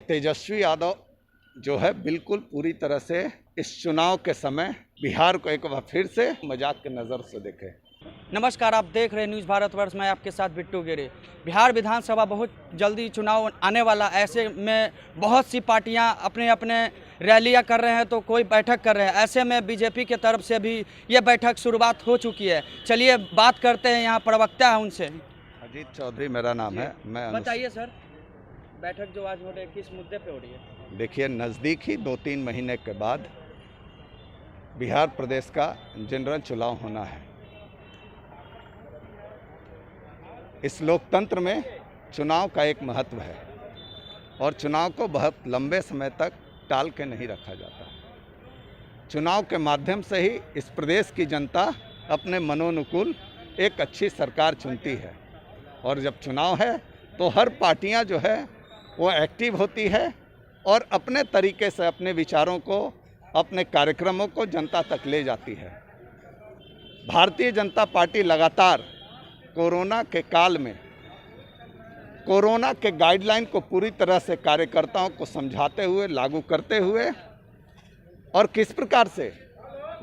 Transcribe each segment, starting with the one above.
तेजस्वी यादव जो है बिल्कुल पूरी तरह से इस चुनाव के समय बिहार को एक बार फिर से मजाक की नज़र से देखे। नमस्कार, आप देख रहे हैं न्यूज़ भारतवर्ष। मैं आपके साथ बिट्टू गिरी। बिहार विधानसभा बहुत जल्दी चुनाव आने वाला, ऐसे में बहुत सी पार्टियां अपने अपने रैलियां कर रहे हैं तो कोई बैठक कर रहे हैं। ऐसे में बीजेपी की तरफ से भी ये बैठक शुरुआत हो चुकी है। चलिए बात करते हैं, यहाँ प्रवक्ता है उनसे। अजीत चौधरी मेरा नाम है। मैं बताइए सर, बैठक जो आज हो रही है किस मुद्दे पे हो रही है? देखिए, नज़दीक ही 2-3 महीने के बाद बिहार प्रदेश का जनरल चुनाव होना है। इस लोकतंत्र में चुनाव का एक महत्व है और चुनाव को बहुत लंबे समय तक टाल के नहीं रखा जाता। चुनाव के माध्यम से ही इस प्रदेश की जनता अपने मनोनुकूल एक अच्छी सरकार चुनती है और जब चुनाव है तो हर पार्टियां जो है वो एक्टिव होती है और अपने तरीके से अपने विचारों को, अपने कार्यक्रमों को जनता तक ले जाती है। भारतीय जनता पार्टी लगातार कोरोना के काल में कोरोना के गाइडलाइन को पूरी तरह से कार्यकर्ताओं को समझाते हुए, लागू करते हुए और किस प्रकार से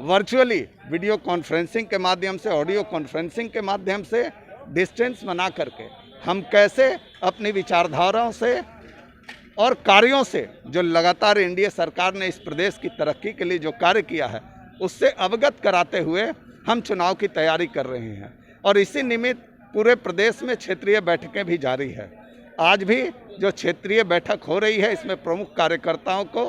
वर्चुअली वीडियो कॉन्फ्रेंसिंग के माध्यम से, ऑडियो कॉन्फ्रेंसिंग के माध्यम से डिस्टेंस बना करके हम कैसे अपनी विचारधाराओं से और कार्यों से जो लगातार एनडीए सरकार ने इस प्रदेश की तरक्की के लिए जो कार्य किया है उससे अवगत कराते हुए हम चुनाव की तैयारी कर रहे हैं। और इसी निमित्त पूरे प्रदेश में क्षेत्रीय बैठकें भी जारी है। आज भी जो क्षेत्रीय बैठक हो रही है इसमें प्रमुख कार्यकर्ताओं को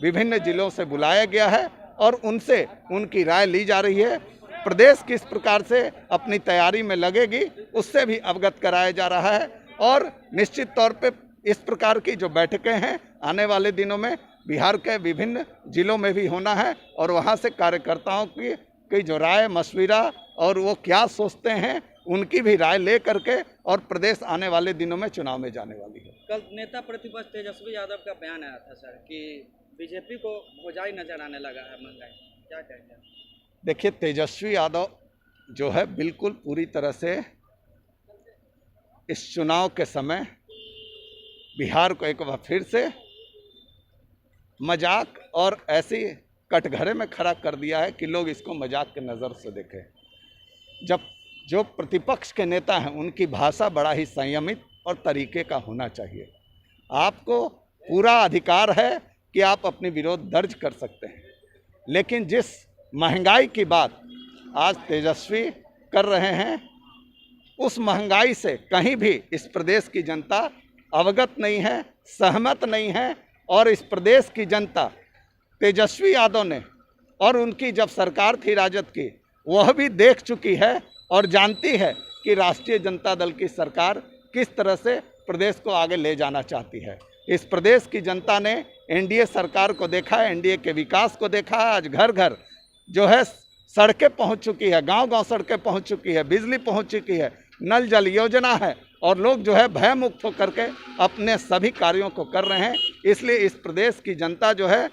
विभिन्न जिलों से बुलाया गया है और उनसे उनकी राय ली जा रही है। प्रदेश किस प्रकार से अपनी तैयारी में लगेगी उससे भी अवगत कराया जा रहा है और निश्चित तौर पे इस प्रकार की जो बैठकें हैं आने वाले दिनों में बिहार के विभिन्न जिलों में भी होना है और वहाँ से कार्यकर्ताओं की जो राय मशविरा और वो क्या सोचते हैं उनकी भी राय ले करके और प्रदेश आने वाले दिनों में चुनाव में जाने वाली है। कल नेता प्रतिपक्ष तेजस्वी यादव का बयान आया था सर कि बीजेपी को भौजाई नजर आने लगा है महंगाई, क्या कहेंगे? देखिए, तेजस्वी यादव जो है बिल्कुल पूरी तरह से इस चुनाव के समय बिहार को एक बार फिर से मजाक और ऐसी कटघरे में खड़ा कर दिया है कि लोग इसको मजाक की नज़र से देखें। जब जो प्रतिपक्ष के नेता हैं उनकी भाषा बड़ा ही संयमित और तरीके का होना चाहिए। आपको पूरा अधिकार है कि आप अपनी विरोध दर्ज कर सकते हैं, लेकिन जिस महंगाई की बात आज तेजस्वी कर रहे हैं उस महंगाई से कहीं भी इस प्रदेश की जनता अवगत नहीं है, सहमत नहीं है और इस प्रदेश की जनता तेजस्वी यादव ने और उनकी जब सरकार थी राजद की वह भी देख चुकी है और जानती है कि राष्ट्रीय जनता दल की सरकार किस तरह से प्रदेश को आगे ले जाना चाहती है। इस प्रदेश की जनता ने एनडीए सरकार को देखा है, एनडीए के विकास को देखा है। आज घर घर जो है सड़कें पहुंच चुकी है, गांव-गांव सड़कें पहुंच चुकी है, बिजली पहुंच चुकी है, नल जल योजना है और लोग जो है भय मुक्त होकर के अपने सभी कार्यों को कर रहे हैं। इसलिए इस प्रदेश की जनता जो है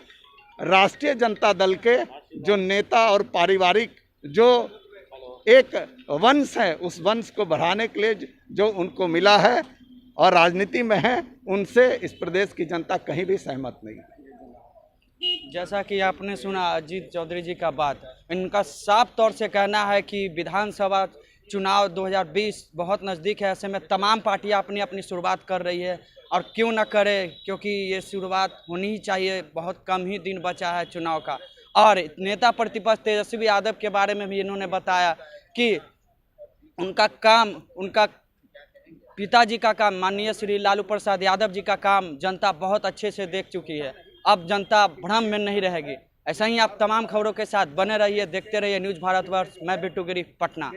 राष्ट्रीय जनता दल के जो नेता और पारिवारिक जो एक वंश है उस वंश को बढ़ाने के लिए जो उनको मिला है और राजनीति में है उनसे इस प्रदेश की जनता कहीं भी सहमत नहीं है। जैसा कि आपने सुना अजीत चौधरी जी का बात, इनका साफ तौर से कहना है कि विधानसभा चुनाव 2020 बहुत नज़दीक है। ऐसे में तमाम पार्टियां अपनी अपनी शुरुआत कर रही है और क्यों न करे, क्योंकि ये शुरुआत होनी ही चाहिए। बहुत कम ही दिन बचा है चुनाव का। और नेता प्रतिपक्ष तेजस्वी यादव के बारे में भी इन्होंने बताया कि उनका पिताजी का काम, माननीय श्री लालू प्रसाद यादव जी का काम जनता बहुत अच्छे से देख चुकी है। अब जनता भ्रम में नहीं रहेगी। ऐसा ही आप तमाम खबरों के साथ बने रहिए, देखते रहिए न्यूज़ भारतवर्ष। मैं बिट्टू गिरी, पटना।